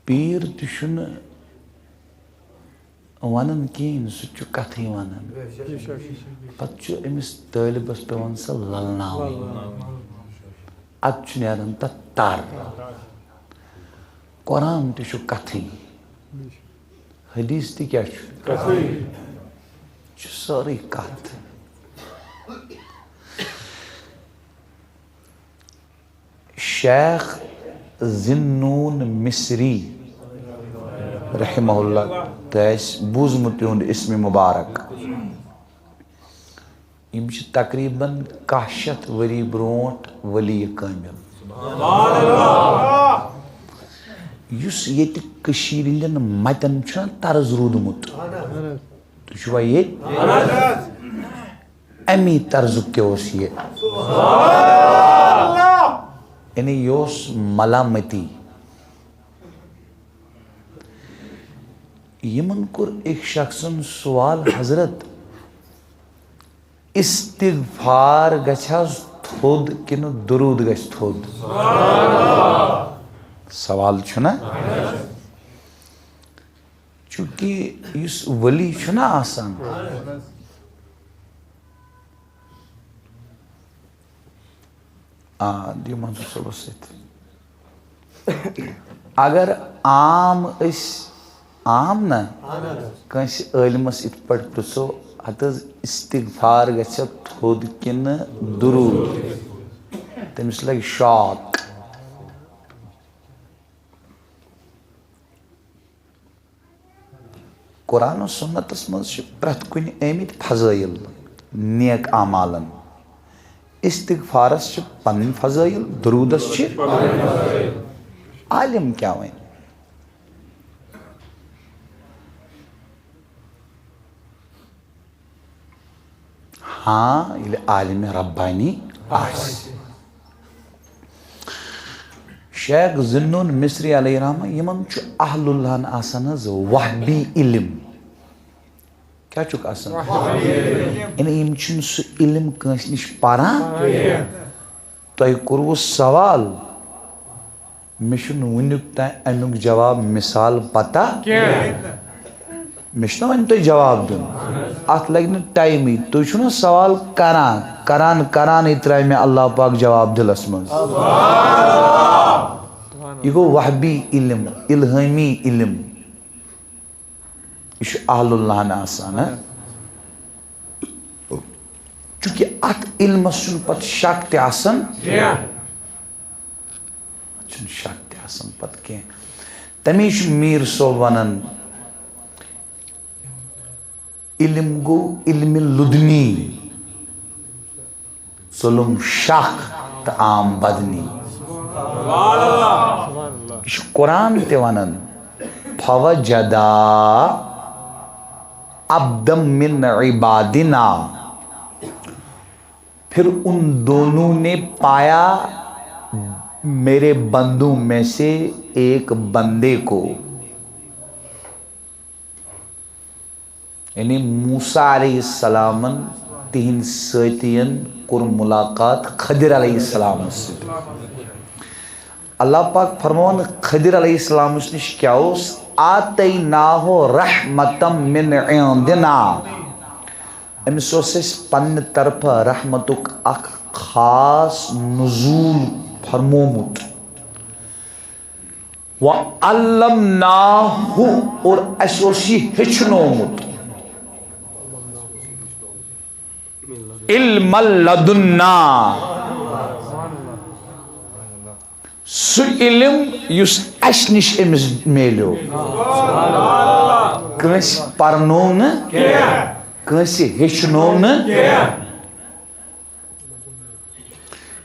پیر تشن ونان کین سہ کتھے ونان پتہ امس طالبس پیوان سہ للناوٕنۍ اد نیران تتھ تر قرآن تہ کتھے حدیث تہ کیا ساری کت شیخ ذنون مصری رحمہ اللہ تس بوزمت یہند اسم مبارک یم تقریباً 100 ؤری برونٹ ولی کامل یس یت کشیر ہندین متن طرز رودمت تجھوا یہ امی طرز کیوس یہ یعنی یوس ملامتی یمن کور ایک شخصن سوال حضرت استغفار گھس تھود کن درود گھس تھود سوال چھنا چونکہ اس ولی چھنا آسان دیو منظور صبح سیت اگر عام اس عام نا کنسی علمس ات پٹ پرسو حتز استغفار گھس تھود کن درود تمس لگ شاک قرآن و سنتس مز پرت کن آمت فضائل نیک اعمالن استغفارس پن فضائل درودس عالم کیا ون ہاں یہ عالم ربانی شیخ ذنون مصری علیہ رحمہ یمن اہل اللہ آسان وحبی علم کیا چک آسان یعنی یم سہ علم کنس نش پران تہ کورو سوال مے ونیک تین امیک جواب مثال پتہ مے ون تہ جواب دن ات لگ نا ٹائم تھی سوال کران ترائے مے اللہ پاک جواب دلس من یہ گو وحبی علم الہامی علم یہ اہل اللہ آسان چونکہ ات علمس پت شک تہ آسان شک تہ آسان پت کی تمی میر صوب ونان علم گو علم لدنی ظلم شک تو عام بدنی یہ قرآن تہ ونان فوجدا عبدا من عبادنا پھر ان دونوں نے پایا میرے بندوں میں سے ایک بندے کو یعنی موسیٰ علیہ السلام تہن ساتین کور ملاقات خضر علیہ السلام سے اللہ پاک فرمان خضر علیہ السلام نش کیا آتیناہ رحمتا من عندنا امس پنہ طرف رحمتک اخ خاص نزول فرمومت وعلمناہ اور اس یہ ہچنومت علم لدنا سو علم یس اس نش امس میلیو کنس پرنو نا کنس ہچنو نا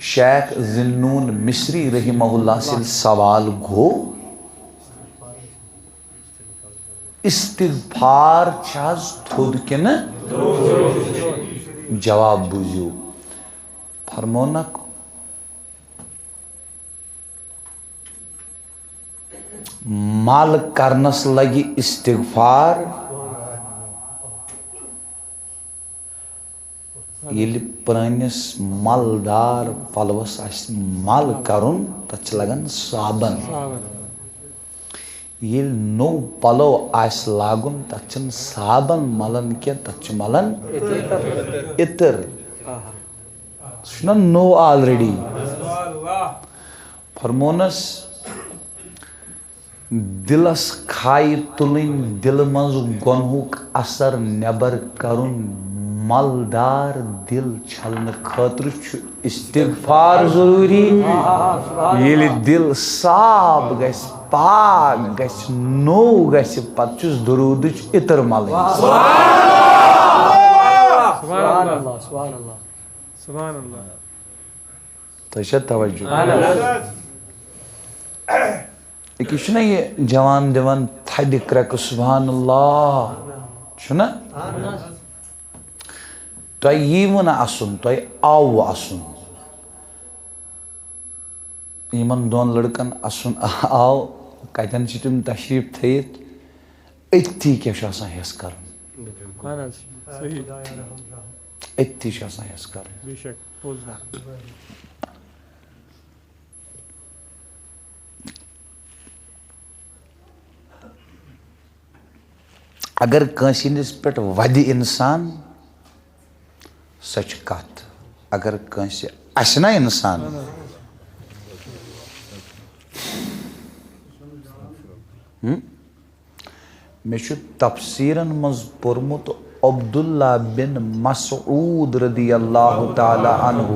شیخ ذنون مصری رحمہ اللہ سے سوال گو استغفار چھاز تھود کن جواب بوزیو فرمونک مال کرنس لگی استغفار یل پرانس مالدار پلوس مال کرن تت لگان صابن ییٚلہِ نوٚو پَلو آسہِ لاگُن تَتھ چھِنہٕ صابن مَلان کینٛہہ تَتھ چھِ مَلان عطر سُہ چھُنہ نوٚو آلریڈی فرمونَس دِلَس کھایہِ تُلٕنۍ دِلہٕ منٛز گۄنہُک اثر نٮ۪بر کَرُن مَلدار دِل چھلنہٕ خٲطرٕ چھُ استغفار ضروٗری ییٚلہِ دِل صاف گژھِ پاک گژھِ نوٚو گژھِ پتہٕ چھُس درودٕچ عطر مَلٕنۍ تۄہہِ چھا توجہ أکِس چھُنہ یہِ جوان دِوان تھدِ کرٛٮ۪کہٕ سبحان اللہ چھُنہ تۄہہِ ییٖوٕ نہٕ اَسُن تۄہہِ آوٕ اَسُن یِمن دۄن لڑکن اَسُن آو کتٮ۪ن چھِ تِم تشریٖف تھٲیِتھ أتھی کیٛاہ چھُ آسان حِصہٕ کرُن أتھی چھُ آسان حِصہٕ کرُن اگر کٲنٛسہِ ہِنٛدِس پٮ۪ٹھ وَدِ اِنسان سۄ چھِ کتھ اگر کٲنٛسہِ اَسہِ نا اِنسان مےٚ چھُ تفسیٖرن منٛز پوٚرمُت عبداللہ بن مسعوٗد رضی اللہ تعالیٰ عنہ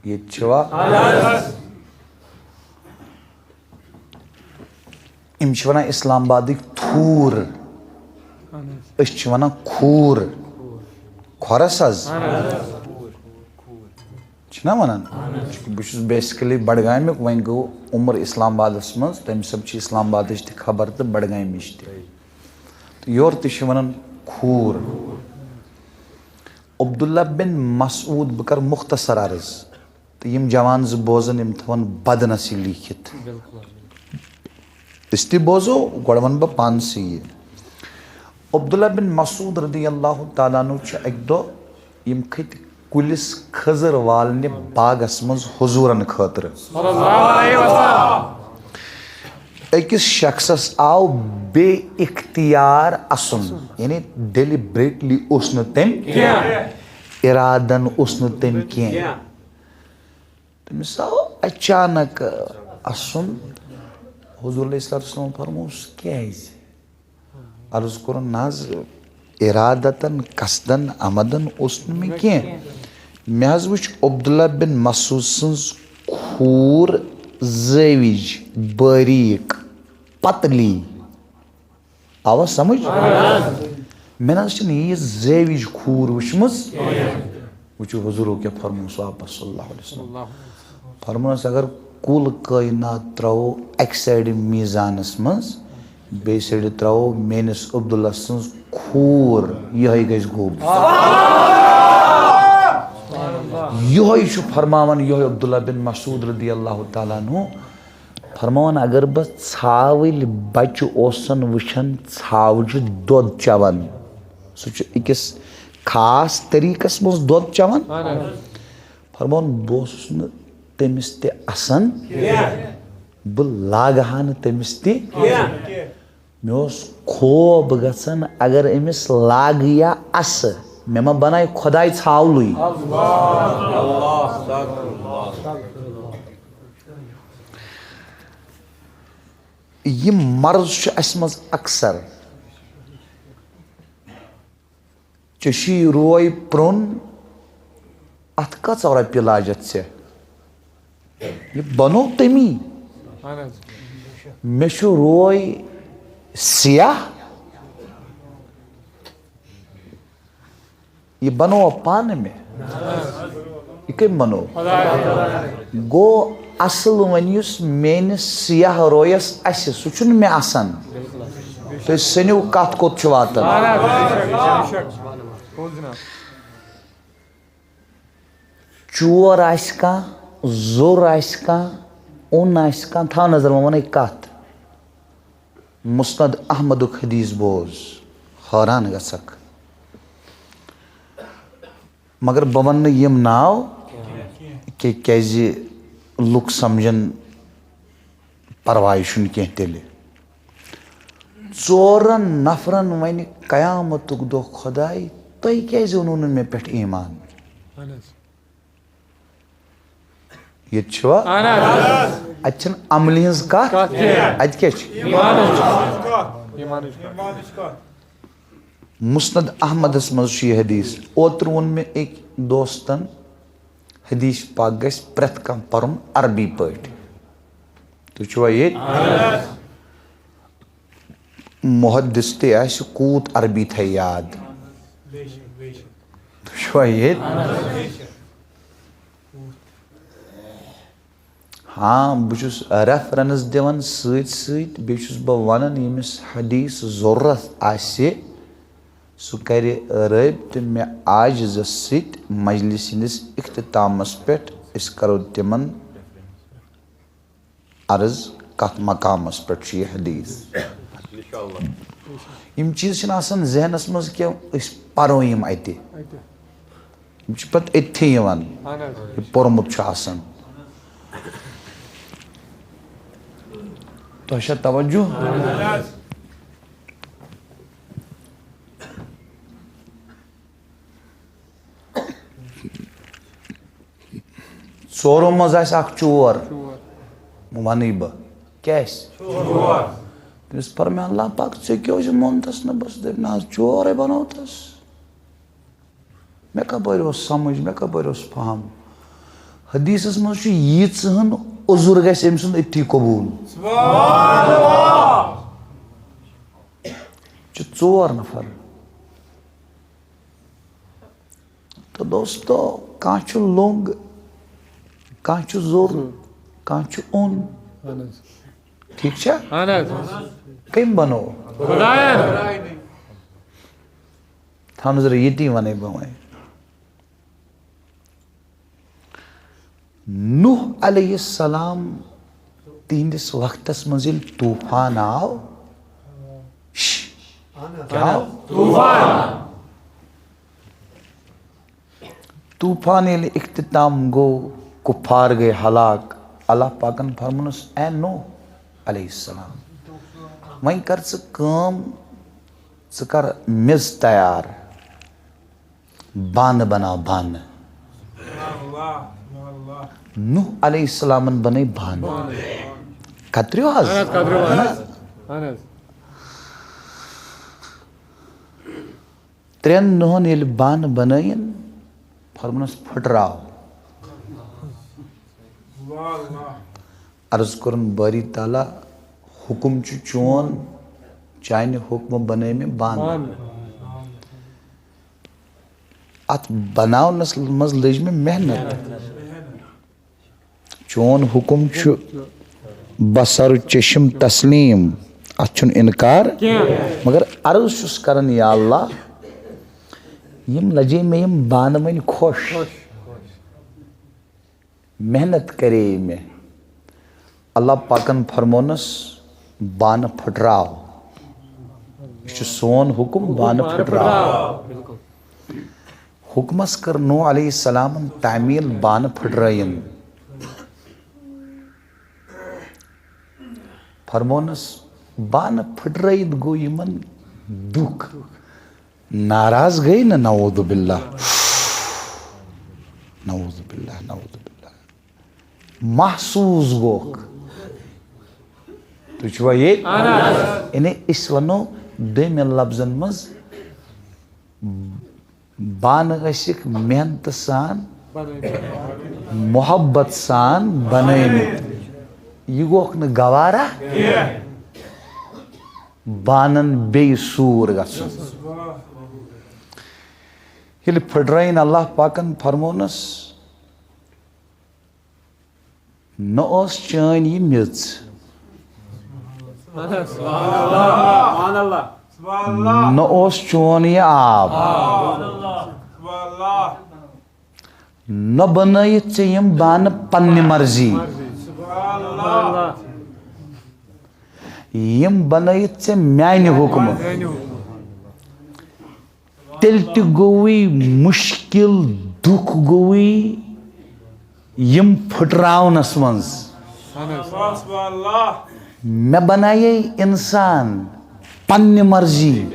ییٚتہِ چھِوا یِم چھِ ونان اسلام آبادٕکۍ تھوٗر أسۍ چھِ ونان کھوٗر کھۄرس حظ چھِنا ونان بہٕ چھُس بیسِکلی بڈگامیُک وۄنۍ گوٚو عمر اسلام آبادس منٛز تمہِ سبہٕ چھِ اسلام آبادٕچ تہِ خبر تہٕ بڈگامِچ تہِ تہٕ یورٕ تہِ چھِ ونان کھوٗر عبداللہ بن مسعوٗد بہٕ کرٕ مختصر عرض تہٕ یِم جوان زٕ بوزن یِم تھاون بدنس یہِ لیٖکھِتھ أسۍ تہِ بوزو گۄڈٕ ونہٕ بہٕ پانسٕے یہِ عبداللہ بن مسعوٗد رضی اللہ تعالیٰ عنہ چھُ اکہِ دۄہ یِم کھٔتۍ کُلِس کھٔزٕر والنہِ باغس منٛز حضوٗرن خٲطرٕ أکِس شخصس آو بے اختیار اَسُن یعنی ڈیلِبریٹلی اوس نہٕ تٔمۍ اِرادن اوس نہٕ تٔمۍ کینٛہہ تٔمِس آو اچانک اَسُن حضوٗر علیہ الصلوٰتُ وَسلام فرمووُس کیٛازِ عرض کوٚرُن نہ حظ اِرادتن قصدن آمدن اوس نہٕ مےٚ کینٛہہ مےٚ حظ وٕچھ عبداللہ بن مسعوٗد سٕنٛز کھوٗر زٲوِج باریٖک پتلی آوا سمجھ مےٚ نہ حظ چھنہٕ یہِ زٲوِج کھوٗر وٕچھمٕژ وٕچھِو حضوٗرو کیٛاہ فرمووُس واپس صلی اللہ علیہ وسلم فرمووُس اگر کُل کٲینات ترٛاوو اکہِ سایڈٕ میٖزانس منٛز بیٚیہِ سایڈٕ ترٛاوو میٲنِس عبداللہ سٕنٛز کھوٗر یِہوٚے گژھِ گوٚب یِہوٚے چھُ فرماوان یِہوٚے عبداللہ بن مسعوٗد رضی اللہ تعالیٰ عنہ فرماوان اگر بہٕ ژھاوٕلۍ بچہِ اوسن وٕچھان ژھاوجہِ دۄد چٮ۪وان سُہ چھُ أکِس خاص طریٖقس منٛز دۄد چٮ۪وان فرماوان بہٕ اوسُس نہٕ تٔمِس تہِ اَسان بہٕ لاگہٕ ہا نہٕ تٔمِس تہِ مےٚ اوس خوف گژھان اگر أمِس لاگہٕ یا اَسہٕ مےٚ ما بنایہِ خۄداے ژھاولٕے یہِ مرض چھُ اَسہِ منٛز اکثر ژےٚ روے پرٛون اتھ کۭژاہ رۄپیہِ لاجتھ ژےٚ یہِ بنو تٔمی مےٚ چھُ روے سیاہ یہِ بنووا پانہٕ مےٚ یہِ کٔمۍ بنوو گوٚو اصل وۄنۍ یُس میٲنِس سیاہ رویس اَسہِ سُہ چھُنہٕ مےٚ آسان تُہۍ سٔنِو کتھ کوٚت چھُ واتان چور آسہِ کانٛہہ زوٚر آسہِ کانٛہہ اوٚن آسہِ کانٛہہ تھاو نظر وۄنۍ ونے کتھ مُسند احمدُک حدیٖث بوز حٲران گژھکھ مگر بہٕ وننہٕ یِم ناو کیٛازِ لُکھ سمجھن پرواے چھُنہٕ کینٛہہ تیٚلہِ 4 نفرن وَنہِ قیامتُک دۄہ خۄداے تۄہہِ کیٛازِ ووٚنوُ نہٕ مےٚ پٮ۪ٹھ ایٖمان ییٚتہِ چھُوا اَتہِ چھِنہٕ عملہِ ہٕنٛز کتھ اَتہِ کیٛاہ چھِ مسند احمدس منٛز چھُ یہِ حدیث اوترٕ ووٚن مےٚ أکۍ دوستن حدیث پاک گژھِ پرٛٮ۪تھ کانٛہہ پرُن عربی پٲٹھۍ تُہۍ چھُوا ییٚتہِ محدث تہِ آسہِ کوٗت عربی تھایہِ یاد تُہۍ چھُوا ییٚتہِ ہاں بہٕ چھُس ریفرنس دِوان سۭتۍ سۭتۍ بیٚیہِ چھُس بہٕ ونان ییٚمِس حدیث ضروٗرت آسہِ سُہ کرِ رٲبطہٕ مےٚ عاجزس سۭتۍ مجلس ہٕنٛدِس اختتامس پٮ۪ٹھ أسۍ کرو تِمن عرض کتھ مقامس پٮ۪ٹھ چھُ یہِ حدیث یِم چیٖز چھِنہٕ آسان ذہنس منٛز کینٛہہ أسۍ پرو یِم اَتہِ یِم چھِ پتہٕ أتھی یِوان یہِ پوٚرمُت چھُ آسان تۄہہِ چھا توجہ ژورو منٛز آسہِ اکھ چور وَنٕے بہٕ کیٛاہ آسہِ تٔمِس فرمایا اللہ پاک ژےٚ کیٛازِ مونتھس نہٕ بہٕ دٔپۍ نہ حظ چورے بنووتھس مےٚ کپٲرۍ اوس سمجھ مےٚ کپٲرۍ اوس فہم حدیثس منٛز چھُ ییٖژہن عذر گژھِ أمۍ سُنٛد أتھی قبوٗل چھِ 4 نفر تہٕ دوستو کانٛہہ چھُ لوٚنٛگ کانٛہہ چھُ زوٚر کانٛہہ چھُ اوٚن ٹھیٖک چھا کٔمۍ بنوو تھاو نظر ییٚتی وَنَے بہٕ وۄنۍ نوح علیہ السلام تِہنٛدِس وقتس منٛز ییٚلہِ طوٗفان آو کیٛاہ آو طوٗفان ییٚلہِ اختتام گوٚو کُپھار گٔے ہلاک اللہ پاکن فرمونس اے نوح علیہ السلام وۄنۍ کر ژٕ کٲم ژٕ کر میٚژ تیار بانہٕ بناو بانہٕ نوح علیہ السلامن بنٲے بانہٕ کتریو حظ 3 دۄہن ییٚلہِ بانہٕ بنٲیِن فرمونس پھٕٹراو عرض کوٚرُن باری تعالیٰ حُکُم چھُ چون چانہِ حُکمہٕ بنٲے مےٚ بانہٕ اتھ بناونس منٛز لٔج مےٚ محنت چون حُکُم چھُ بصر چشم تسلیٖم اتھ چھُنہٕ انکار مگر عرض چھُس کران یا اللہ یِم لجے مےٚ یِم بانہٕ وۄنۍ خۄش محنت کرے مےٚ اللہ پاکن فرمونس بانہٕ پھٕٹراو یہِ چھُ سون حُکُم بانہٕ پھٕٹراو حُکمس کٔر نوح علیہ السلامن تعمیٖل بانہٕ پھٕٹرٲیِن فرمونس بانہٕ پھٕٹرٲیِتھ گوٚو یِمن دُکھ ناراض گٔے نہ نعوذ باللہ نعوذ باللہ نعوذ باللہ محسوٗس گوٚکھ تُہۍ چھُوا ییٚتہِ یعنی أسۍ وَنو دوٚیمٮ۪ن لفظن منٛز بانہٕ ٲسِکھ محنتہٕ سان محبت سان بنٲومٕتۍ یہِ گوٚکھ نہٕ گوارا بانن بیٚیہِ سوٗر گژھُن ییٚلہِ پھٕٹرٲیِن اللہ پاکن فرمونس نہ اوس چٲنۍ یہِ میٚژ نہ اوس چون یہِ آب نہ بنٲیِتھ ژےٚ یِم بانہٕ پننہِ مرضی یِم بنٲیِتھ ژےٚ میانہِ حُکمہٕ تیٚلہِ تہِ گوٚوُے مُشکِل دُکھ گوٚوُے یِم پھٕٹراونس منٛز میں بنائے انسان پنہ مرضی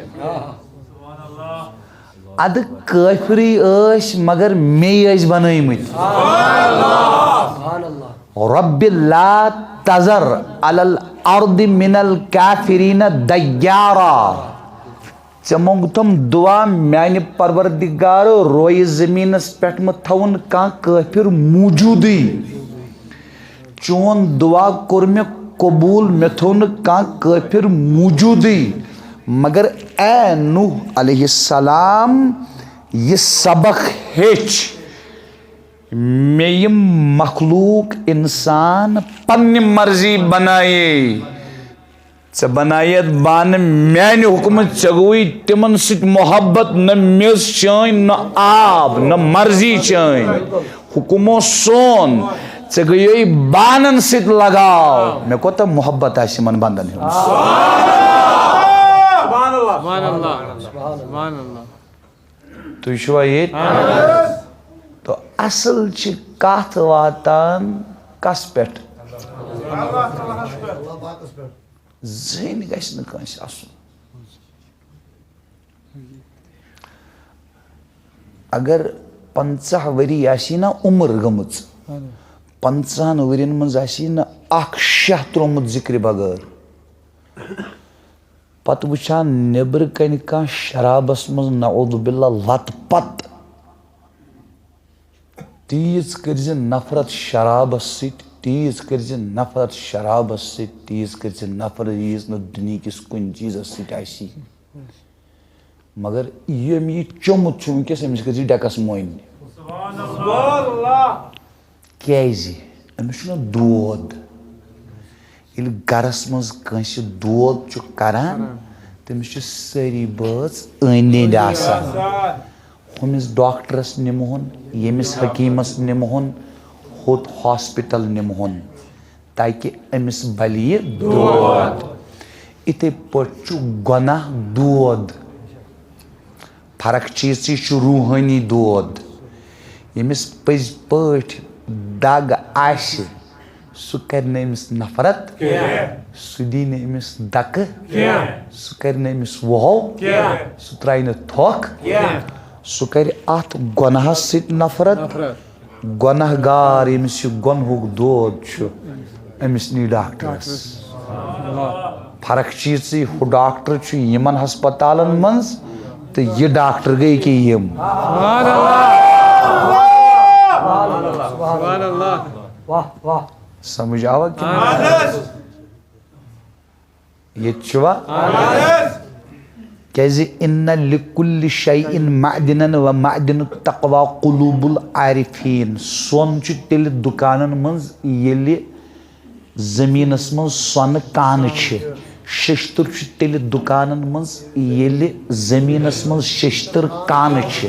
اد کافری ایش مگر می ایش بنائیمت رب لا تذر علی الارض من الکافرین دیارا ژے مونگتم دعا میانہ پروردگار روی زمینس پٮ۪ٹھ مہ تھاوُن کانٛہہ کافر موجودٕے چون دعا کوٚر مےٚ قبوٗل مےٚ تھوٚو نہٕ کانٛہہ کافر موجودٕے مگر اے نوح علیہ السلام یہ سبق ہیٚچھ مےٚ یِم مخلوق انسان پننہِ مرضی بنایے ژےٚ بنایتھ بانہٕ میانہِ حکمہٕ ژےٚ گوٚوُے تِمن سۭتۍ محبت نہ میٚژ چٲنۍ نہ آب نہ مرضی چٲنۍ حکم اوس سون ژےٚ گٔیے بانن سۭتۍ لگاو مےٚ کوتاہ محبت آسہِ یِمن بندن تُہۍ چھُوا ییٚتہِ تو اصل چھِ کتھ واتان کس پٮ۪ٹھ زٔنۍ گژھِ نہٕ کٲنٛسہِ آسُن اگر 50 ؤری آسی نا عمر گٔمٕژ 50 ؤرین منٛز آسی نہٕ اکھ شاہ ترٛوومُت ذِکرِ بغٲر پتہٕ وٕچھان نیٚبرٕ کنہِ کانٛہہ شرابس منٛز نعوذ باللہ لت پت تیٖژ کٔرزِ نفرت شرابس سۭتۍ تیٖژ کٔرزِ نفرت شرابس سۭتۍ تیٖژ کٔرزِ نفرت ییٖژ نہٕ دُنہِکِس کُنہِ چیٖزس سۭتۍ آسی مگر ییٚمۍ یہِ چوٚمُت چھُ وٕنکیٚس أمِس کٔرزِ ڈٮ۪کس مۄنۍ کیازِ أمِس چھُنہ دود ییٚلہِ گرس منٛز کٲنٛسہِ دود چھُ کران تٔمِس چھِ سٲری بٲژ أنٛدۍ أنٛدۍ آسان ہُمِس ڈاکٹرس نِمہون ییٚمِس حکیٖمس نِمہون ہُتھ ہاسپِٹل نِمہون تاکہِ أمِس بلہِ یہِ دود یِتھٕے پٲٹھۍ چھُ گۄناہ دود فرق چھِ یِژٕے چھُ روٗحٲنی دود ییٚمِس پٔزۍ پٲٹھۍ دگ آسہِ سُہ کرِ نہٕ أمِس نفرت سُہ دی نہٕ أمِس دکہٕ سُہ کرِ نہٕ أمِس ووہو سُہ ترایہِ نہٕ تھۄکھ سُہ کرِ اتھ گۄناہس سۭتۍ نفرت گۄناہ گار ییٚمِس یہِ گۄنہُک دود چھُ أمِس نی ڈاکٹرس فرق چھِ یِژٕے ہُہ ڈاکٹر چھُ یِمن ہسپتالن منٛز تہٕ یہِ ڈاکٹر گٔے کہِ یِم سمجھ آوا ییٚتہِ چھُوا کیازِ اِنَّ لِکُلِّ شَیْءٍ مَعْدِنًا وَمَعْدِنُ التَّقْوَى قُلُوبُ الْعَارِفِیٖن سۄن چھُ تیٚلہِ دُکانن منٛز ییٚلہِ زٔمیٖنس منٛز سۄنہٕ کانہٕ چھِ شیشتٕر چھُ تیٚلہِ دُکانن منٛز ییٚلہِ زٔمیٖنس منٛز شیشتٕر کانہٕ چھِ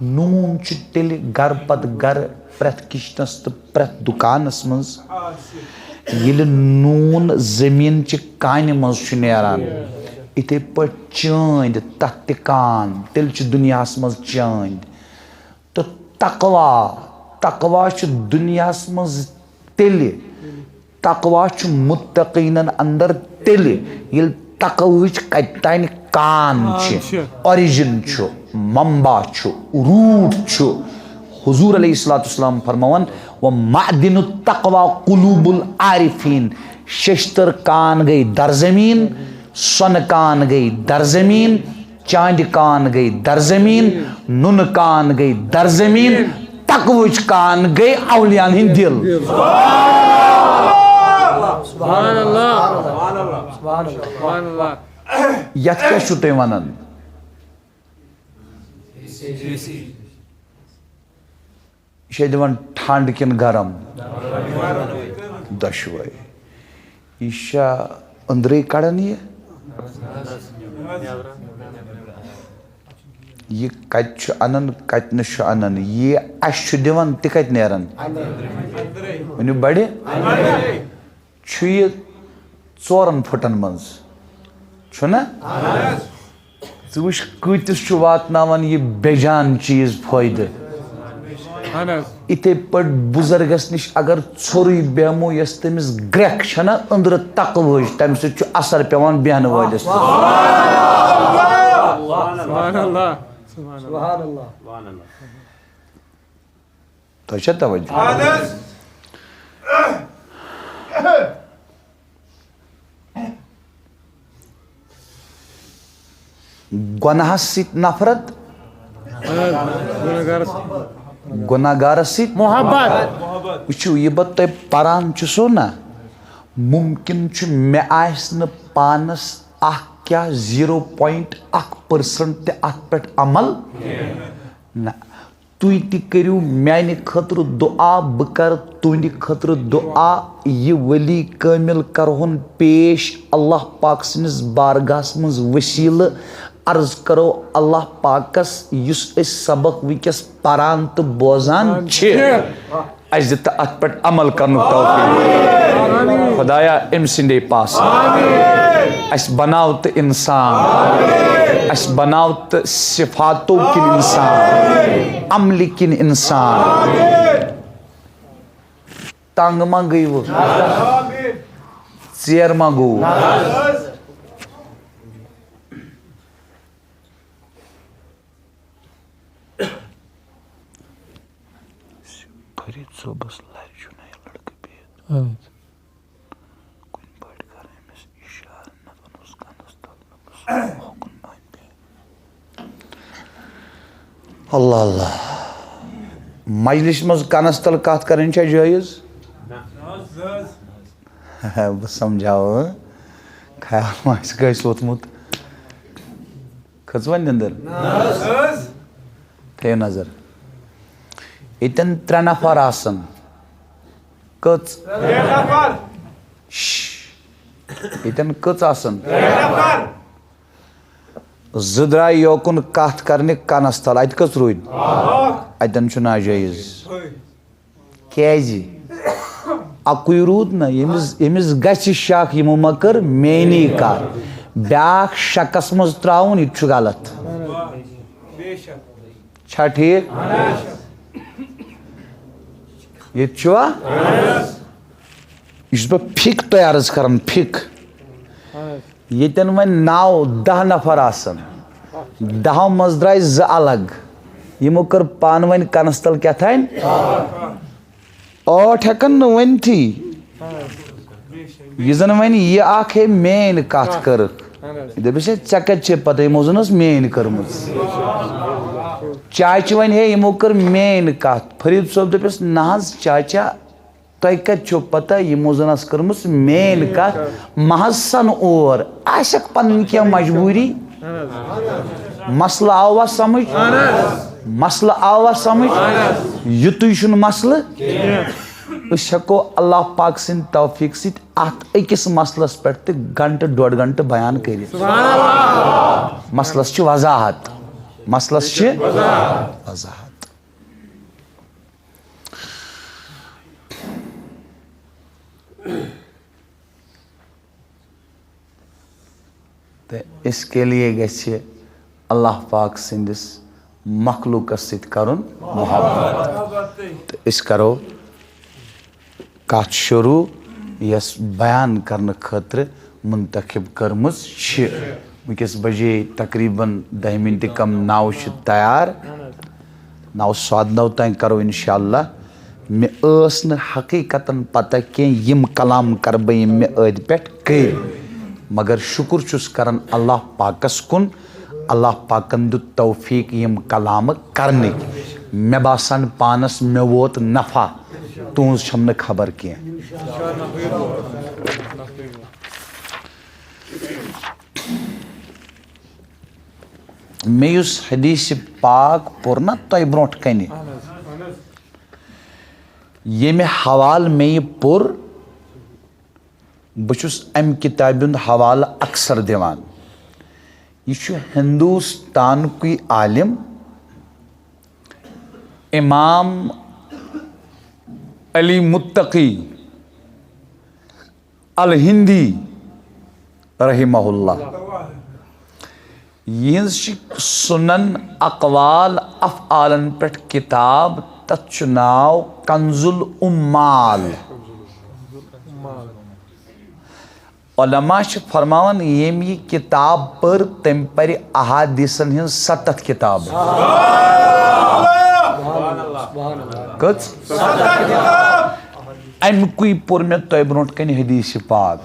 نوٗن چھُ تیٚلہِ گرٕ پتہٕ گرٕ پرٛٮ۪تھ کِچنس تہٕ پرٛٮ۪تھ دُکانس منٛز ییٚلہِ نوٗن زٔمیٖن چہِ کانہِ منٛز چھُ نیران یِتھٕے پٲٹھۍ چٲندۍ تتھ تہِ کان تیٚلہِ چھِ دُنیاہس منٛز چٲندۍ تہٕ تقوا چھُ دُنیاہس منٛز تیٚلہِ تقوا چھُ مُتقیٖنن انٛدر تیٚلہِ ییٚلہِ تقوہٕچ کتہِ تانۍ کان چھِ آرِجن چھُ منبع چھُ روٗٹ چھُ حضوٗر علیہ الصلوٰتُ والسلام فرماوان وَمَعْدِنُ التَّقْوَى قُلُوبُ الْعَارِفِیٖن شیشتٕر کان گٔے درزمیٖن سۄنہٕ کان گٔے درزمیٖن چاندِ کان گٔے درزمیٖن نُنہٕ کان گٔے درزمیٖن تقوٕچ کان گٔے اولیاہن ہٕنٛدۍ دِل یتھ کیٛاہ چھُو تُہۍ ونان یہِ چھا دِوان ٹھنٛڈ کِنہٕ گرم دۄشوے یہِ چھا أنٛدرٕے کڑان یہِ کتہِ چھُ انان کتہِ نہٕ چھُ انان یہِ اسہِ چھُ دِوان تہِ کتہِ نیران ؤنِو بڑِ چھُ یہِ 4 فُٹن منٛز چھُنہ ژٕ وٕچھ کۭتِس چھُ واتناوان یہِ بے جان چیٖز فٲیدٕ اتھے پٹ بزرگس نش اگر ژھوٚرُے بیہمو یس تٔمِس گرٛٮ۪کھ چھنا أنٛدرٕ تقہٕ وٕج تمہِ سۭتۍ چھُ اثر پیوان بیہنہٕ وٲلِس تۄہہِ چھا توجہ گۄناہس سۭتۍ نفرت گۄناہ گارس سۭتۍ محبت وٕچھِو یہِ بہٕ تۄہہِ پران چھُسو نا مُمکِن چھُ مےٚ آسہِ نہٕ پانس اکھ کیٛاہ 0.1% تہِ اتھ پٮ۪ٹھ عمل نہ تُہۍ تہِ کٔرِو میانہِ خٲطرٕ دُعا بہٕ کرٕ تُہنٛدِ خٲطرٕ دُعا یہِ ولی کٲمِل کرہون پیش اللہ پاک سٕنٛدِس بارگاہس منٛز وسیٖلہٕ عرض کرو اللہ پاکس یُس أسۍ سبق وٕنکیٚس پران تہٕ بوزان چھِ اَسہِ دِ تہٕ اتھ پٮ۪ٹھ عمل کرنُک توفیٖق خۄدایا أمۍ سٕنٛدے پاسہٕ اَسہِ بناو تہٕ اِنسان اَسہِ بناو تہٕ صفاتو کِنۍ اِنسان عملہِ کِنۍ اِنسان تنگ ما گٔیوٕ ژیر ما گوٚو فرید صوبس لرِ چھُنہ یہِ لڑکہٕ بِہِتھ کُنہِ پٲٹھۍ کر أمِس اِشارٕ نتہٕ وَنوس کَنس تل ہوکُن بنہِ اللہ اللہ مجلس منٛز کَنس تل کتھ کرٕنۍ چھا جٲیز بہٕ سمجھاو خیال ما آسہِ کٲنٛسہِ ووٚتھمُت کھٔژ وۄنۍ نِندٕر تھٲیِو نظر ییٚتٮ۪ن 3 نفر آسن کٔژ ییٚتٮ۪ن کٔژ آسن 2 درٛاے یوکُن کتھ کرنہِ کنس تل اتہِ کٔژ روٗدۍ اتٮ۪ن چھُ ناجٲیز کیازِ اکُے روٗد نہ ییٚمِس گژھِ شک یِمو ما کٔر میٲنی کتھ بیاکھ شکس منٛز ترٛاوُن یہِ تہِ چھُ غلط چھا ٹھیٖک ییٚتہِ چھُوا یہِ چھُس بہٕ فِک تۄہہِ عرض کران فِک ییٚتٮ۪ن وۄنۍ 9-10 نفر آسن 10 منٛز درٛاے 2 الگ یِمو کٔر پانہٕ ؤنۍ کنس تل کیٛاہ تھانۍ 8 ہٮ۪کن نہٕ ؤنتھٕے یہِ زن وۄنۍ یہِ اکھ ہے مین کتھ کٔرٕکھ یہِ دٔپِس ہے ژےٚ کتہِ چھے پتہ یِمو زن ٲس مین کٔرمٕژ چاچہِ وۄنۍ ہے یِمو کٔر مین کتھ فرید صٲب دٔپِس نہ حظ چاچا تۄہہِ کتہِ چھو پتہ یِمو زن ٲس کٔرمٕژ مین کتھ مہ حظ سن اور آسٮ۪کھ پنٕنۍ کینٛہہ مجبوٗری مسلہٕ آوا سمجھ مسلہٕ آوا سمجھ یُتُے چھُنہٕ مسلہٕ أسۍ ہٮ۪کو اللہ پاک سٕنٛدِ توفیٖق سۭتۍ اتھ أکِس مسلس پٮ۪ٹھ تہِ 1-1.5 گنٹہٕ بیان کٔرِتھ مسلس چھِ وضاحت مسلس چھِ وضاحت تہٕ اس کے لیے گژھِ اللہ پاک سٕنٛدِس مخلوٗقس سۭتۍ کرُن محبت تہٕ أسۍ کرو کتھ شروٗع یۄس بیان کرنہٕ خٲطرٕ منتخب کٔرمٕژ چھِ وٕنکیٚس بجے تقریٖباً 10 منٹہٕ کم 9 چھِ تیار 9:15 تام کرو انشاء اللہ مےٚ ٲس نہٕ حقیٖقتن پتہ کینٛہہ یِم کلام کرٕ بہٕ یِم مےٚ أدۍ پٮ۪ٹھ کٔرۍ مگر شُکر چھُس کران اللہ پاکس کُن اللہ پاکن دیُت توفیٖق یِم کلامہٕ کرنٕکۍ مےٚ باسان پانس مےٚ ووت نفع تُہنٛز چھم نہٕ خبر کینٛہہ مےٚ یُس حدیٖثِ پاک پوٚر نا تۄہہِ برونٛٹھ کنہِ ییٚمہِ حوالہٕ مےٚ یہِ پوٚر بہٕ چھُس امہِ کِتابہِ ہُنٛد حوالہٕ اکثر دِوان یہِ چھُ ہندوستانکُے عالم امام علی متقی الہندی رحمہ اللہ یِہنٛز چھِ سُنن اقوال افعالن پٮ۪ٹھ کِتاب تتھ ناو کنز الامال. علماء چھ فرماون یم یہ کتاب پر تم پر احادیثن ہن 7 کتاب. کچھ امکوی پور میں تو برونٹ کن حدیث پاک.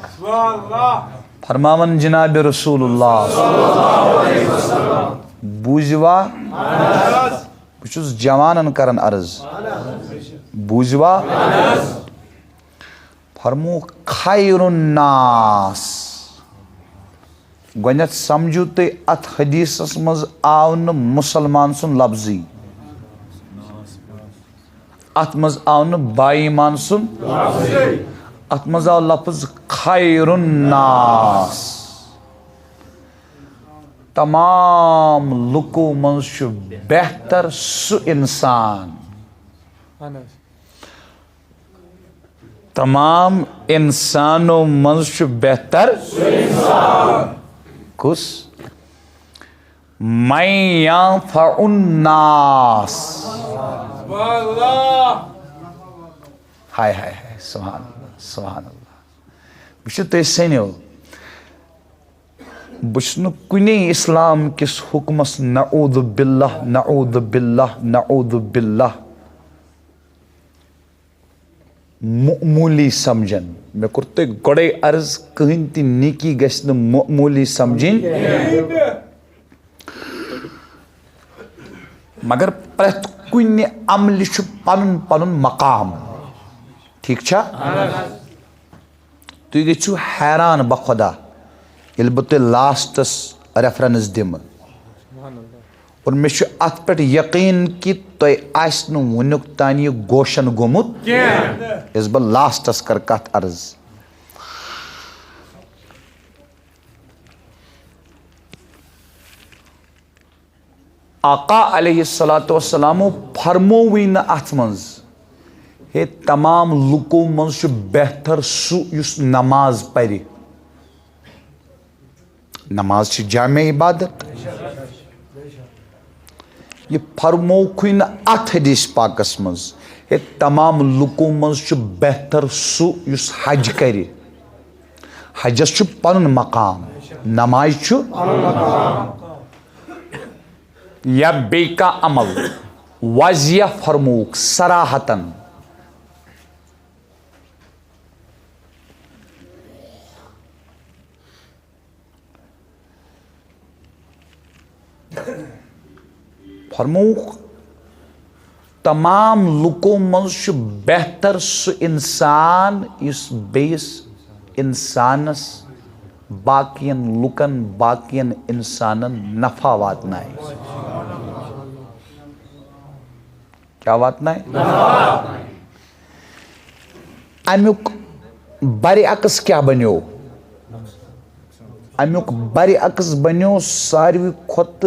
فرماون جناب رسول اللہ بوزوا بچس جوانن کرن عرض بوزوا فرمو خیر الناس. گونیت سمجھو تے ات حدیث مز آو ن مسلمان سن لفظی, ات مز آو ن بائیمان سن, ات مز آو لفظ خیر الناس. تمام لکو منز چھ بہتر سو انسان, تمام انسانوں منز چھ بہتر کس من ینفع الناس. ہائے ہائے ہائے سبحان اللہ سبحان اللہ. بچ تھی سنو بچ کنے اسلام کس حکمس نعوذ باللہ نعوذ باللہ نعوذ باللہ معمولی سمجھن. میں کرتے گوڑے عرض کہیں تی نیکی گژھن معمولی سمجھن, مگر پرت کن عمل چھ پنن پنن مقام. ٹھیک چھا تھی گژھو حیران بخدا یل بہ لاسٹس ریفرنس دم, اور میں ات پہ یقین کہ تہ آس ونیک تان یہ گوشن گومت یس بہ لاسٹس کر کت عرض. آقا علیہ الصلوۃ والسلام فرمووی نہ ات منز ہے تمام لکو منز چھ بہتر سو یس نماز پری. نماز چھ جامع عبادت. یہ فرموکھوی نہ ات حدیث پاکس مز ہے تمام لکو منز چھ بہتر سو یس حج کری. حجس چھ پنن مقام, نماز چھ یا بیکا عمل واضح فرموک صراحتاً. فرموک تمام لکو منز چھ بہتر سو انسان اس بیس انسانس باقین لکن باقین انسانن نفع واتنائے. کیا واتنائے؟ امیک برعکس کیا بنیو؟ امیک برعکس بنیو ساروی کھت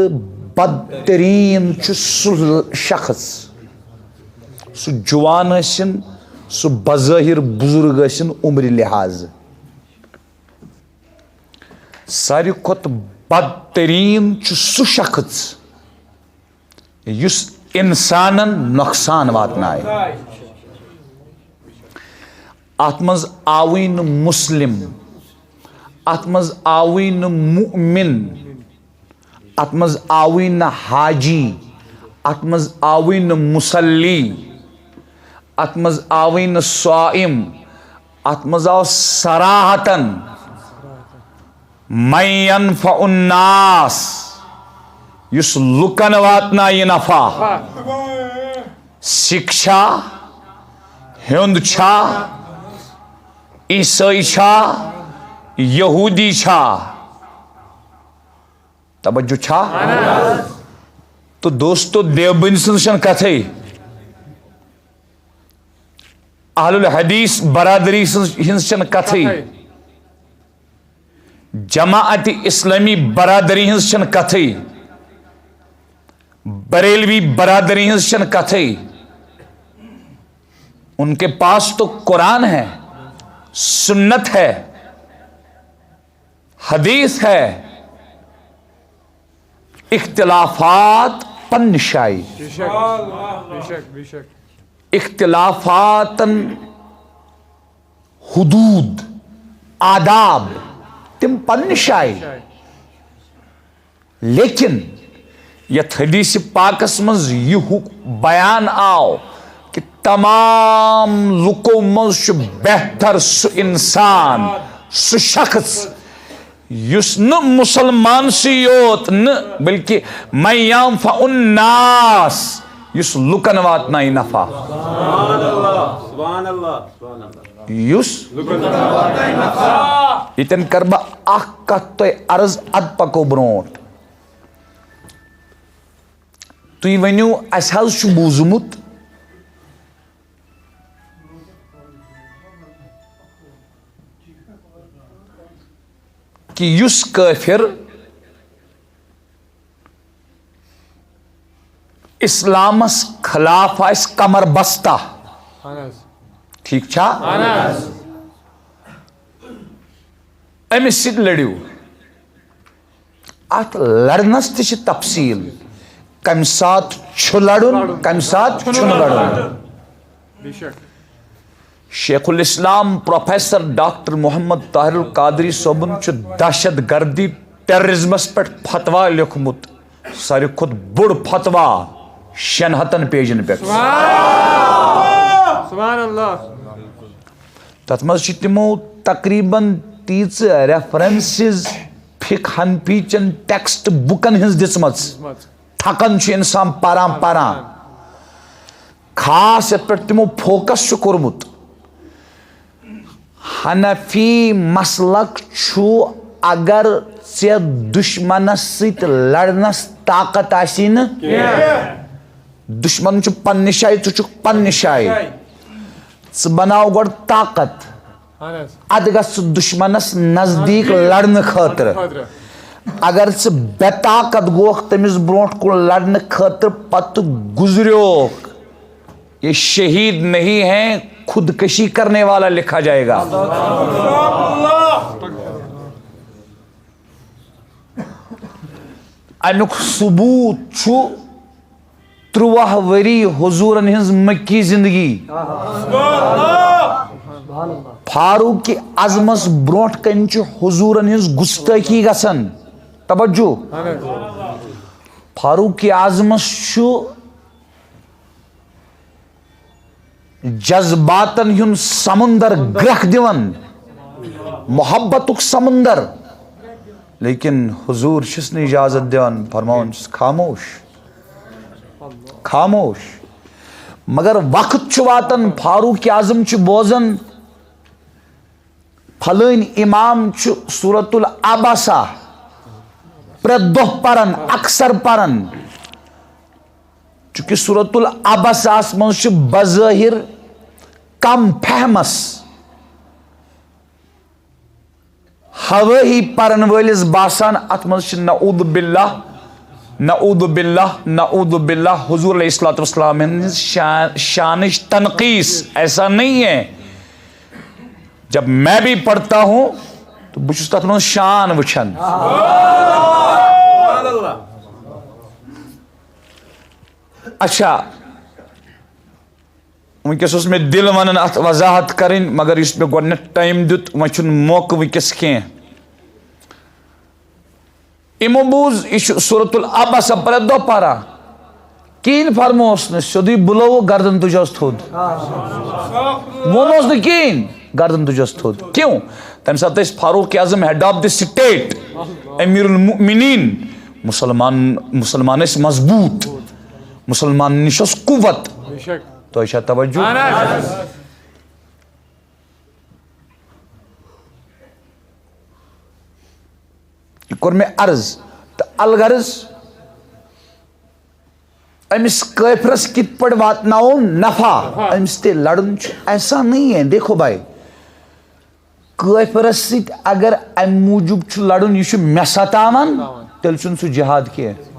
بدترین سہ شخص, سہ جوان ٲسِن سہ بظاہر بزرگ ٲسِن عمر لحاظ, ساروی کھت بدترین سہ شخص یس انسانن نقصان واتنائے. ات مز آوی نہ مسلم, ات مز آوی نہ مؤمن, ات مز آوی نہ حاجی, ات مز آوی نہ مصلی, ات مز آوی نہ صائم, ات مز آو صراحتاً من ینفع الناس یس لکن واتنا یہ نفع. سکھ چھا, ہند چھا, عیسائی چھا, یہودی چھا, توجہ چھا. تو دوستو دیوبند سن کتھے اہل الحدیث برادری ہن کتھے, جماعت اسلامی برادری ہن کتھے, بریلوی برادری ہن کتھے. ان کے پاس تو قرآن ہے, سنت ہے, حدیث ہے, اختلافات پن شائی. اختلافاتن حدود آداب تم پنہ جائے لیکن یت حدیث پاکس مز یہ بیان آو کہ تمام لکو مز بہتر سہ انسان سہ شخص یس نہ مسلمان سی یوت نہ بلکہ من ينفع الناس یس لکن واتنائی نفع یس یتن کر با اخ کت تہ عرض اد پکو برونٹ تُہۍ ؤنِو اَسہِ حظ چھُ بوٗزمُت کہ یُس کٲفِر اِسلامس خلاف آسہِ کمر بستہ ٹھیک چھا أمِس سۭتۍ لٔڑِو اتھ لڑنس تہِ چھِ تفصیل کم سات چھُ لڑُن کم سات چھُنہٕ لڑُن شیخ الاسلام پروفیسر ڈاکٹر محمد طاہر القادری صٲبن چھُ دہشت گردی ٹیررزمس پٮ۪ٹھ فتوا لیوکھمُت ساروی کھۄتہٕ بوٚڑ فتوا 600 پیجن پٮ۪ٹھ تتھ منٛز چھِ تِمو تقریباً تیٖژٕ ریفرنسز فقہ حنفی چن ٹیکسٹ بُکن ہٕنٛز دِژمٕژ تھکان چھُ انسان پران خاص یتھ پٮ۪ٹھ تِمو فوکس چھُ کوٚرمُت حنفی مسلک چھُ اگر ژےٚ دُشمنس سۭتۍ لڑنس طاقت آسی نہٕ دُشمن چھُ پننہِ جایہِ ژٕ چھُکھ پننہِ جایہِ ژٕ بناو گۄڈٕ طاقت ادٕ گژھ ژٕ دُشمنس نزدیٖک لڑنہٕ خٲطرٕ اگر ژٕ بے طاقت گوکھ تٔمِس برونٛٹھ کُن لڑنہٕ خٲطرٕ پتہٕ گزریوکھ یہ شہید نہیں ہے خودکشی کرنے والا لکھا جائے گا امیُک ثبوت چھُ 13 ؤری حضورن ہنز مکی زندگی فاروق اعظمس برونٛٹھ کنہِ چھُ حضورن ہنز گستٲخی گژھان توجہ فاروق اعظمس چھُ جذباتن ہُنٛد سمندر گرٛکھ دِوان محبتُک سمندر لیکن حضور چھِس نہٕ اجازت دِوان فرماوان چھِس خاموش مگر وقت چھُ واتان فاروق اعظم چھُ بوزان پھلٲنۍ امام چھُ سورۃ العبسہ پرٛٮ۪تھ دۄہ پران اکثر پران چونکہ سورۃ العبسہس منٛز چھُ بظٲہر کم فہمس ہوٲہی پرن وٲلِس باسان اتھ منٛز چھِ نعوذ باللہ حضور علیہ الصلوۃ والسلام ہٕنٛز شانٕچ تنقیٖص ایسا نہیں ہے جب میں بھی پڑھتا ہوں تو بہٕ چھُس تتھ منٛز شان وٕچھان اچھا ونکس اوس مےٚ دل ونان اتھ وضاحت کرٕنۍ مگر یُس مےٚ گۄڈنیتھ ٹایم دیُت وۄنۍ چھُنہٕ موقعہٕ ونکس کینٛہہ یِمو بوٗز یہِ چھُ سورۃ العبسہ پرٛٮ۪تھ دۄہ پران کِہیٖنۍ فرمووس نہٕ سیوٚدُے بُلووُکھ گردن تُجوس تھوٚد ووٚنوس نہٕ کِہیٖنۍ گردن تُجوس تھوٚد کیوں تمہِ ساتہٕ ٲسۍ فاروق اعظم ہیڈ آف دی سٹیٹ امیر المؤمنین مسلمان ٲسۍ مضبوٗط مسلمان نِش اوس قوت تۄہہِ چھا توجہ یہ کوٚر مےٚ عرض تہٕ الغرض أمِس کٲفرس کِتھ پٲٹھۍ واتناوو نفع أمِس تہِ لڑُن چھُ ایسا نہیں ہے دیکھو بھائی کٲفرس سۭتۍ اگر امہِ موٗجوٗب چھُ لڑُن یہِ چھُ مےٚ ستاوان تیٚلہِ چھُنہٕ سُہ جہاد کینٛہہ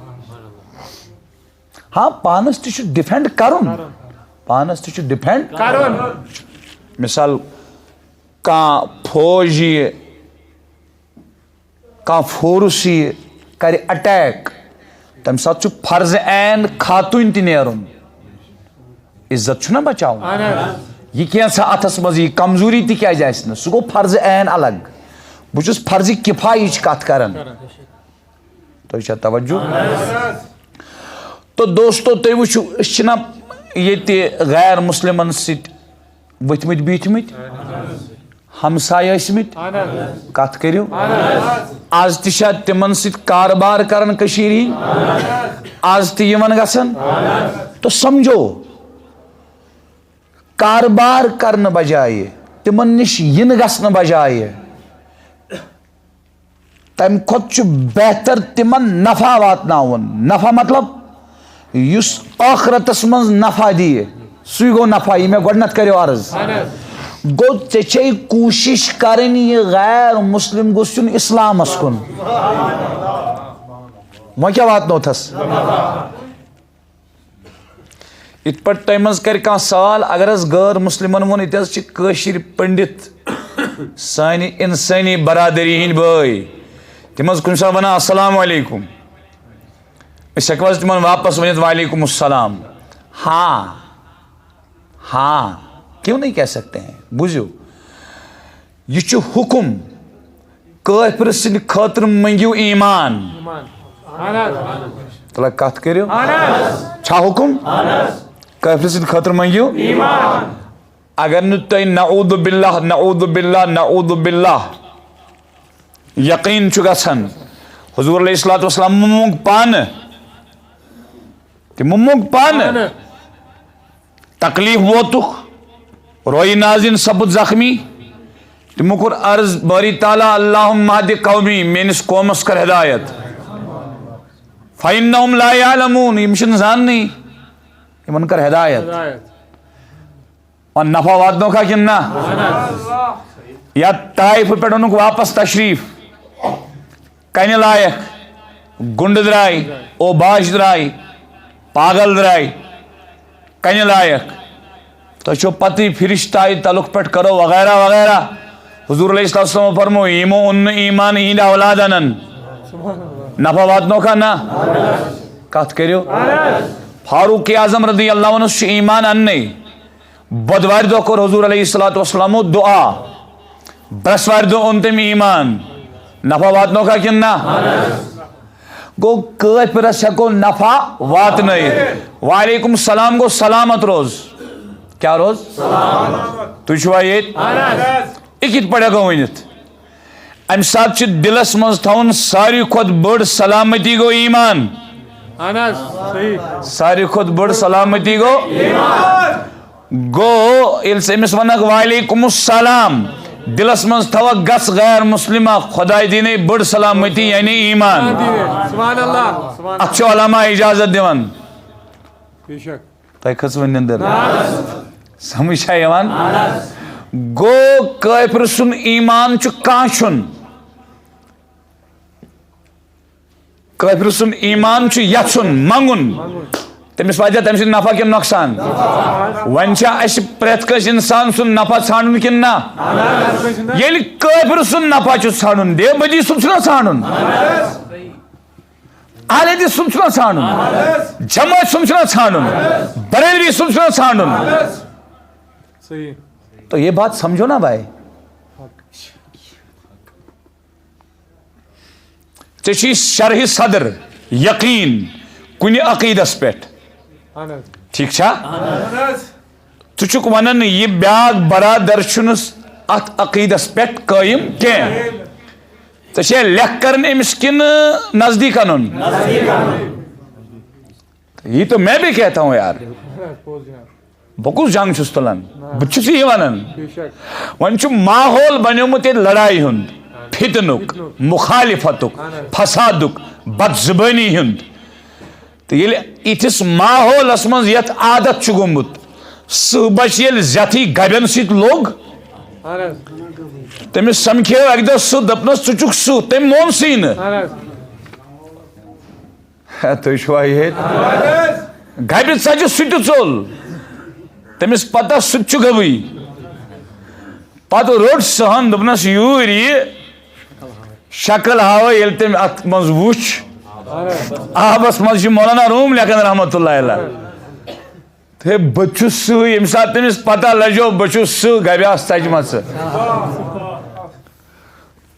ہاں پانس تہِ چھُ ڈِفینڈ کرُن مثال کانٛہہ فوج یِیہِ کانٛہہ فورس یِیہِ کرِ اٹیک تمہِ ساتہٕ چھُ فرض عین خاتوٗن تہِ نیرُن عزت چھُنا بچاؤن یہ کینٛژھا اتھس منٛز یی کمزوری تہِ کیازِ آسہِ نہٕ سُہ گوٚو فرض عین الگ بہٕ چھُس فرض کفایِچ کتھ کران تۄہہِ چھا توجہ تو دوستو تُہۍ وٕچھِو أسۍ چھِنا ییٚتہِ غیر مُسلمن سۭتۍ ؤتھمٕتۍ بیٖٹھمٕتۍ ہمساے ٲسمٕتۍ کتھ کٔرِو آز تہِ چھا تِمن سۭتۍ کاربار کران کٔشیٖرِ ہِنٛدۍ آز تہِ یِوان گژھان تو سمجھو کاربار کرنہٕ بجایہِ تِمن نِش یِنہٕ گژھنہٕ بجایہِ تمہِ کھۄتہٕ چھُ بہتر تِمن نفع واتناوُن نفع مطلب یُس ٲخرتس منٛز نفع دِیہِ سُے گوٚو نفع یہِ مےٚ گۄڈنٮ۪تھ کریو عرض گوٚو ژےٚ چھے کوٗشش کرٕنۍ یہِ غیر مسلم گوٚژھ یُن اسلامس کُن وۄنۍ کیٛاہ واتنوتھس یِتھ پٲٹھۍ تۄہہِ منٛز کرِ کانٛہہ سوال اگر حظ غٲر مُسلمن ووٚن ییٚتہِ حظ چھِ کٲشِر پٔنڈِت سانہِ انسٲنی برادری ہٕنٛدۍ بٲے تِم حظ کُنہِ ساتہٕ ونان السلام علیکم أسۍ ہٮ۪کو حظ تِمن واپس ؤنِتھ وعلیکم السلام ہاں کیوں نہیں کہہ سکتے ہیں بوٗزِو یہ چھُ حُکم کٲفِر سٕنٛدِ خٲطرٕ منٛگِو ایٖمان تلہٕ کتھ کٔرِو چھا حُکم کٲفِر سٕنٛدِ خٲطرٕ منٛگِو اگر نہٕ تۄہہِ نعوذ باللہ یقیٖن چھُ گژھان حضوٗر علیہ الصلوۃ والسلام منٛگ پانہٕ تِمو منٛگ پانہٕ تکلیٖف ووتُکھ رویہِ نازِن سپُد زخمی تِمو کوٚر عرض باری تعالیٰ اللہُم اہدِ قومی میٲنِس قومس کر ہدایت فإنہم لا یعلمون یِم چھِنہٕ زاننٕے یِمن کر ہدایت وۄنۍ نفع واتنوکھا کِنہٕ نہ یا طائفہٕ پٮ۪ٹھ اوٚنُکھ واپس تشریٖف کنہِ لایق گُنڈٕ درٛاے اوباش درٛاے پاگل درٛاے کنہِ لایق تۄہہِ چھو پتہٕ فرشتہٕ آیہِ تلُک پٮ۪ٹھ کرو وغیرہ وغیرہ حضوٗر علیہ الصلوۃ والسلام فرموو یِمو اوٚن نہٕ ایٖمان یِہنٛدۍ اولاد انن نفع واتنوکھا نہ کتھ کٔرِو فاروق اعظم رضی اللہ عنہس چھُ ایٖمان اننٕے بۄدوارِ دۄہ کوٚر حضوٗر علیہ الصلوۃ والسلامو دُعا برٛٮ۪سوارِ دۄہ اوٚن تٔمۍ ایٖمان نفع واتنوکھا کِنہٕ نہ گوٚو کٲفرس ہٮ۪کو نفع واتنٲیِتھ وعلیکم السلام گوٚو سلامت روز کیٛاہ روز تُہۍ چھُوا ییٚتہِ یہِ کِتھ پٲٹھۍ ہٮ۪کو ؤنِتھ امہِ ساتہٕ چھُ دِلس منٛز تھاوُن ساروی کھۄتہٕ بٔڑ سلامتی گوٚو ایٖمان ساروی کھۄتہٕ بٔڑ سلامتی گوٚو ییٚلہِ ژٕ أمِس وَنکھ وعلیکم السلام دِلس منٛز تھاوکھ گژھ غیر مُسلِمہ خۄداے دِینے بٔڑ سلامتی یعنی ایٖمان اتھ چھُ علما اِجازت دِوان تۄہہِ کھٔژوٕ نِندٕر سمجھ چھا یِوان گوٚو کٲفِر سُنٛد ایٖمان چھُ کانٛہہ چھُنہٕ کٲفِر سُنٛد ایٖمان چھُ یژھُن منٛگُن تٔمِس واتہِ تمہِ سۭتۍ نفع کِنہٕ نۄقصان وۄنۍ چھا اَسہِ پرٛٮ۪تھ کٲنٛسہِ اِنسان سُنٛد نفع ژھانڈُن کِنہٕ نہ ییٚلہِ کٲفِر سُنٛد نفع چھُ ژھانڈُن دیوبندی سُنٛد چھُنہ ژھانڈُن اہل حدیث سُنٛد چھُنہ ژھانڈُن جمٲعت سُنٛد چھُنہ ژھانڈُن بریلوی سُنٛد چھُنہ ژھانڈُن تو یہ بات سمجھو نا بھائی ژےٚ چھُے شرحِ صدر یقیٖن کُنہِ عقیٖدس پٮ۪ٹھ ٹھیٖک چھا ژٕ چھُکھ ونان یہِ بیٛاکھ برادر چھُنہٕ اتھ عقیٖدس پٮ۪ٹھ قٲیِم کینٛہہ ژےٚ چھے لیکھ کرٕنۍ أمِس کِنہٕ نزدیٖک انُن یی تو میں بھی کہتا ہوں یار بہٕ کُس جنگ چھُس تُلان بہٕ چھُس یی ونان وۄنۍ چھُ ماحول بنیومُت ییٚتہِ لڑایہِ ہُنٛد فتنُک مُخالفتُک فسادُک بد زُبٲنی ہُنٛد تہٕ ییٚلہِ یِتھِس ماحولس منٛز یتھ عادت چھُ گوٚمُت سُہ بچہِ ییٚلہِ زیتھٕے گبٮ۪ن سۭتۍ لوٚگ تٔمِس سمکھیو اکہِ دۄہ سُہ دوٚپنس ژٕ چھُکھ سُہ تٔمۍ مونسٕے نہٕ تُہۍ چھِوا ییٚتہِ گبہِ ژجہِ سُہ تہِ ژوٚل تٔمِس پتہ سُہ تہِ چھُ گبٕے پتہٕ روٚٹ سُہ ہن دوٚپنس یوٗرۍ یہِ شکل ہاوے ییٚلہِ تٔمۍ اتھ منٛز وُچھ آبس منٛز چھُ مولانا روم لیکھان رحمتہ اللہ علیہ بچس یم سات تمس پتہ لجو بچس گبیاس تجمہ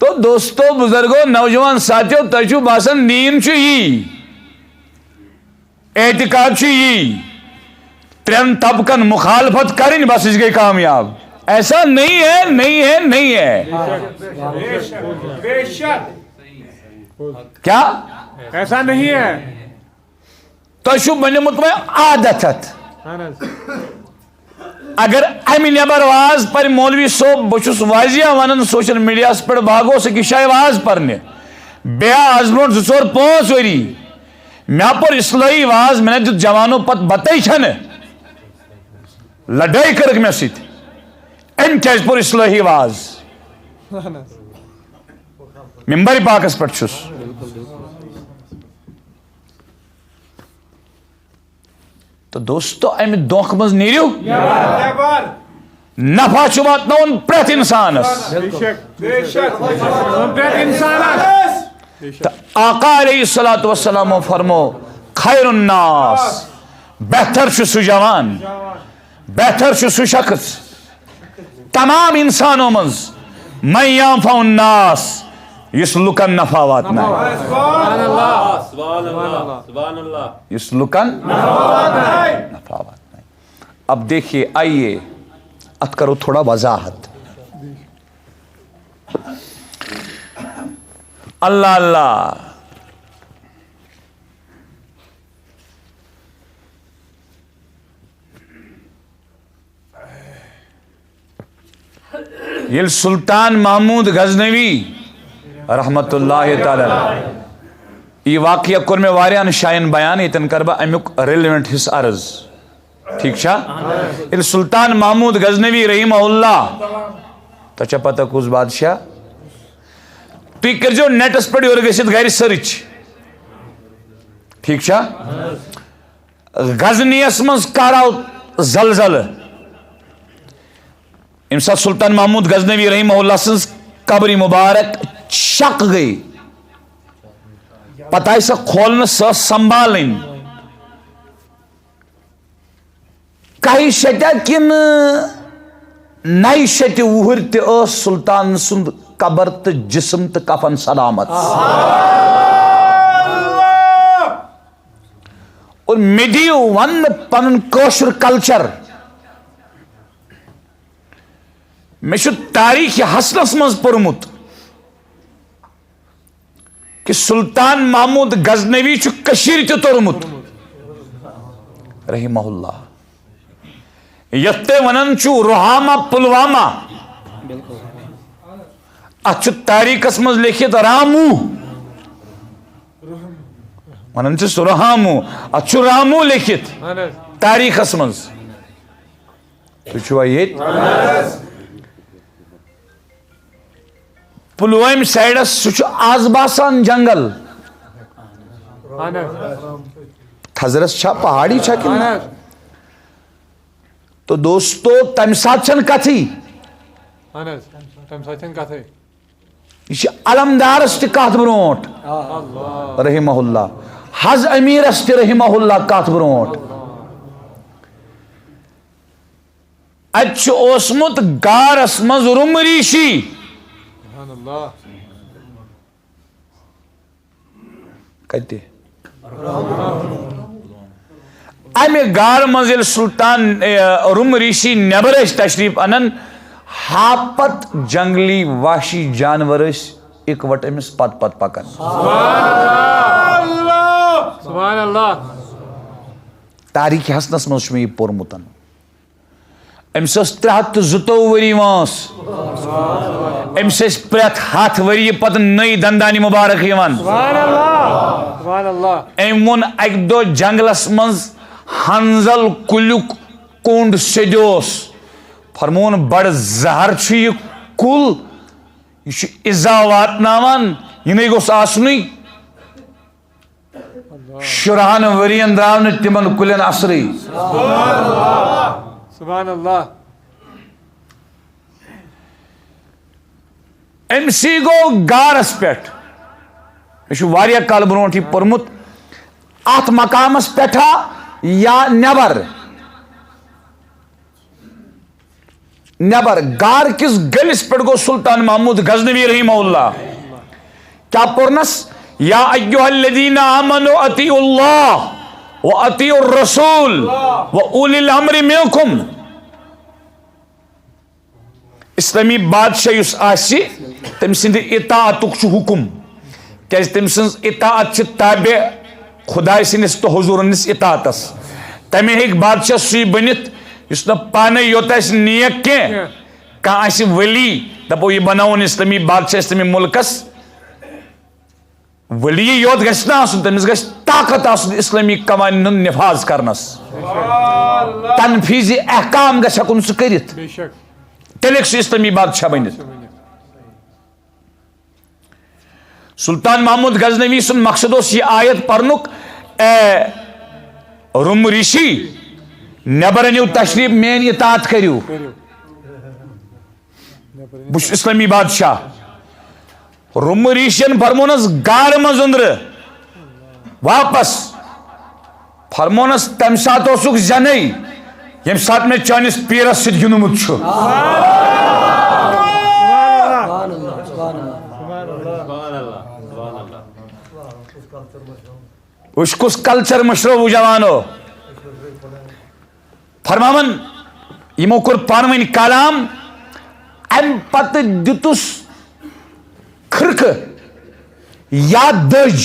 تو دوستو بزرگو نوجوان ساتھیو تجو باسن دین چی اعتقاد چی ترین طبقن مخالفت کریں بس اس گئی کامیاب. ایسا نہیں ہے نہیں ہے نہیں ہے. کیا ایسا نہیں ہے؟ تو بنیمت میں عادت اگر امہ نبر واز پر مولوی صوب بچس واضح ونان سوشل میڈیا پہ باغو سکی شاید واز پرنے بیا آز برو 2-4-5 وری مے پور اصلاحی واز میں دت جوانوں پت بتے چھن لڑائی کرک مے ست ام کیاز پور اصلاحی واز ممبر پاکس پہ چھس. تو دوستو امہ دھوکہ مز نیرو نفع چھ واتناون پرت انسانس. آقا علیہ الصلوۃ والسلام فرمو خیر الناس بہتر چھ سہ جوان بہتر چھ سہ شخص تمام انسانوں مز من ينفع الناس یس لکن نفع واتنا یس لکن نفع واتنا. اب دیکھیے آئیے ات کرو تھوڑا وضاحت. اللہ اللہ یل سلطان محمود غزنوی رحمت اللہ تعالی یہ واقعہ کور میں واریاہن شائن بیان یتن کر بہ امیک ریلیونٹ حص عرض. ٹھیک چھا یل سلطان محمود غزنوی رحمہ اللہ تو چھ پتہ کس بادشاہ تھی کرجو نیٹس پہ یور گھت گھر سرچ. ٹھیک چھا غزنیس مز کر آو زلزلہ یم سات سلطان محمود غزنوی رحمہ اللہ سن قبر مبارک شک گئی پتہ سا کھولنا سا سنبھالن کئی شتہ کن نئی شتہ وہر تہ سلطان سند قبر تو جسم تو کفن سلامت. اور مے دیو ون پن کوشر کلچر میں تاریخ حسنس مز پورمت کہ سلطان محمود غزنوی کشیر تہ تورمت رحمہ اللہ. یت ونان روحامہ پلوامہ ات تاریخس مز لکھت رامو ونان رحامو ات رامو لکھت تاریخس مز. تھی یت پلوام سائڈس سہ آز باسان جنگل تھزرس چھا پہاڑی چھا کہ تو دوستو تمہ سات چھن کتھی یہ علمدارس تہ کت برونٹ رحمہ اللہ حض امیرس تہ رحمہ اللہ کت برونٹ ات اوسمت گارس مز رم ریشی کتے امہ گار مز سلطان رم ریشی نبر تشریف انن ہاپت جنگلی وحشی جانور اکوٹ امس پت پت پکان. سبحان اللہ. تاریخ حسنس مز یہ پورمت امس 302 وری وانس امس پریت 7 وری پتہ نئی دندانی مبارک یوان. ام وون اک دو جنگلس مز ہنزل کلیک کنڈ سیدوس فرمون بڑ زہر یہ کل یہ ازا واتناوان یہ گوس آسنی شرہن ورین دراون تمن کلین اثری. سبحان اللہ. ام سی گو گارس پہ یہ کال برونٹ یہ پورمت ات مقامس پہ یا نبر نبر گار کس گلس پہ گو سلطان محمود غزنوی رحمہ اللہ کیا پورنس یا ایوہ الذین آمنوا اطیعوا اللہ و اطیعوا الرسول و اولی الامر منکم. اسلامی بادشاہ یس آسی تم سند اطاعتک چھ حکم کیاز تم سنز اطاعت چھ تابع خدا سنس تو حضور نس اطاعتس. تمہ ہیک بادشاہ سی بنت یس نا پانے یوت اس نیک کی کان اس ولی دپو یہ بناون اسلامی بادشاہ اسلامی ملکس ولی یوت گژھِ نہٕ آسُن تٔمِس گژھِ طاقت آسُن اسلامی قوانین ہُنٛد نفاذ کرنس تنفیذ احکام گژھِ ہیٚکُن سُہ کٔرِتھ تیٚلہِ ہیٚکہِ سُہ اسلامی بادشاہ بٔنِتھ. سلطان محمود غزنوی سُنٛد مقصد اوس یہِ آیت پرنُک اے روم ریشی نٮ۪بر أنِو تشریف میٲنۍ اطاعت کٔرِو بہٕ چھُس اسلامی بادشاہ. روم ریشین فرمونس گار مز اندر واپس فرمونس تم سات اوسُکھ زینے یم سات میں چانس پیرس سۭتۍ گِنٛدمُت چھُ. وٕچھ کُس کلچر مشرو جوانو فرماون یمو کوٚر پانہٕ ؤنۍ کلام امہِ پتہٕ دِتُس کھرکہ یا دج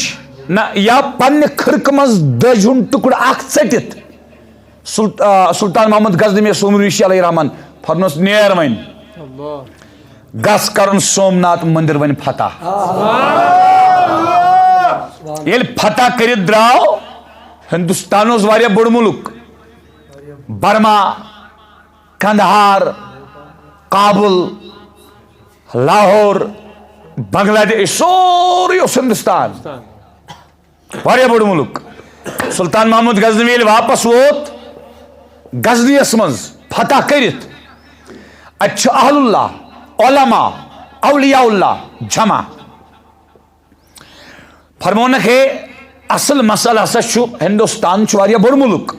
نہ یا پنہ کھرکہ مز دج ہُنٛد ٹُکڑٕ اکھ ژٔٹِتھ سلطان محمد غزنوی سومریشی علیہ رحمان فرموس نیر وۄنۍ گژھ کرُن سومناتھ مندر وۄنۍ فتح. ییٚلہِ فتح کٔرِتھ درٛاو ہندوستان اوس واریاہ بوٚڑ مُلک برما کندہار کابل لاہور بنگلہ دیش سورُے اوس ہندوستان واریاہ بوٚڑ مُلک. سلطان محمود غزنوی ییٚلہِ واپس ووت غزنیس منٛز فتح کٔرِتھ اتہِ چھُ اہل اللہ علماء اولیاء اللہ جمع فرمونکھ ہے اصل مسئلہ ہسا چھُ ہندوستان چھُ واریاہ بوٚڑ مُلک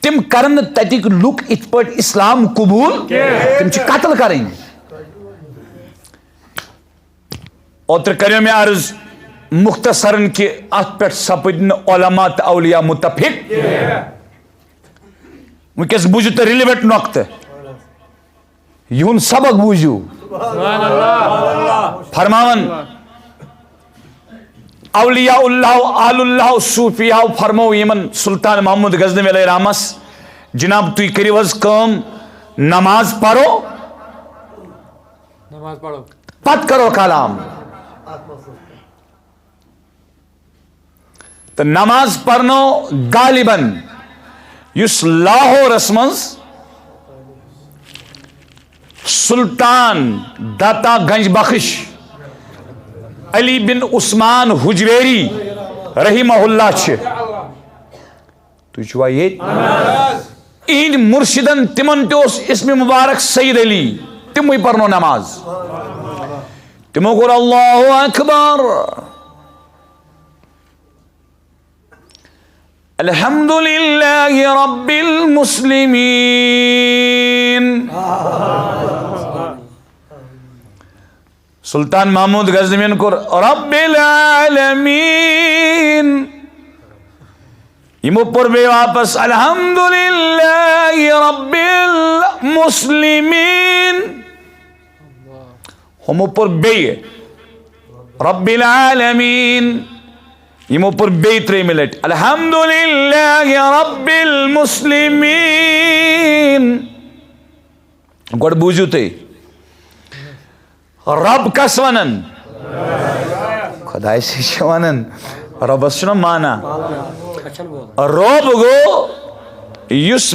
تم کرن نہٕ تتِکۍ لُکھ یِتھ پٲٹھۍ اسلام قبوٗل تم چھِ قتل کرٕنۍ. اوترٕ کریو مےٚ عرض مختصرن کہ اتھ پٮ۪ٹھ سپٕدۍ نہٕ علماء تہٕ اولیاء متفق. وٕنکیٚس بوٗزِو تُہۍ ریٚلِویٚنٹ نۄقطہٕ یِہُنٛد سبق بوٗزِو. فرماون اولیاء اللہ اہل اللہ صوفیاء فرمو یمن سلطان محمود غزنوی علیہ رحمس جناب تُہۍ کٔرِو حظ کٲم نماز پرو پتہٕ کرو کلام. تو نماز پرنو غالباً یُس لاہورس منٛز سلطان داتا گنج بخش علی بن عثمان حجویری رحمہ اللہ چھِ تُہۍ چھُوا ییٚتہِ اِہِنٛدِ مُرشِدن تِمن تہِ اوس اسمِ مبارک سید علی تِموٕے پرنو نماز. تِمو کوٚر اللہ اکبر الحمدللہ رب المسلمین. سلطان محمود غزنوی کوٚر رب العالمین. یمو پوٚر بیٚیہِ واپس الحمدللہ رب المسلمین. ہمو پوٚر بیٚیہِ رب العالمین. یمو پوٚر بیٚیہِ ترٛیٚیِمہِ لٹہِ الحمدللہ رب المسلمین. گۄڈٕ بوٗزِو تُہۍ رب کس ونن خدایسٕے چھِ ونان رۄبس چھُنہ مانا. رۄب گوٚو یُس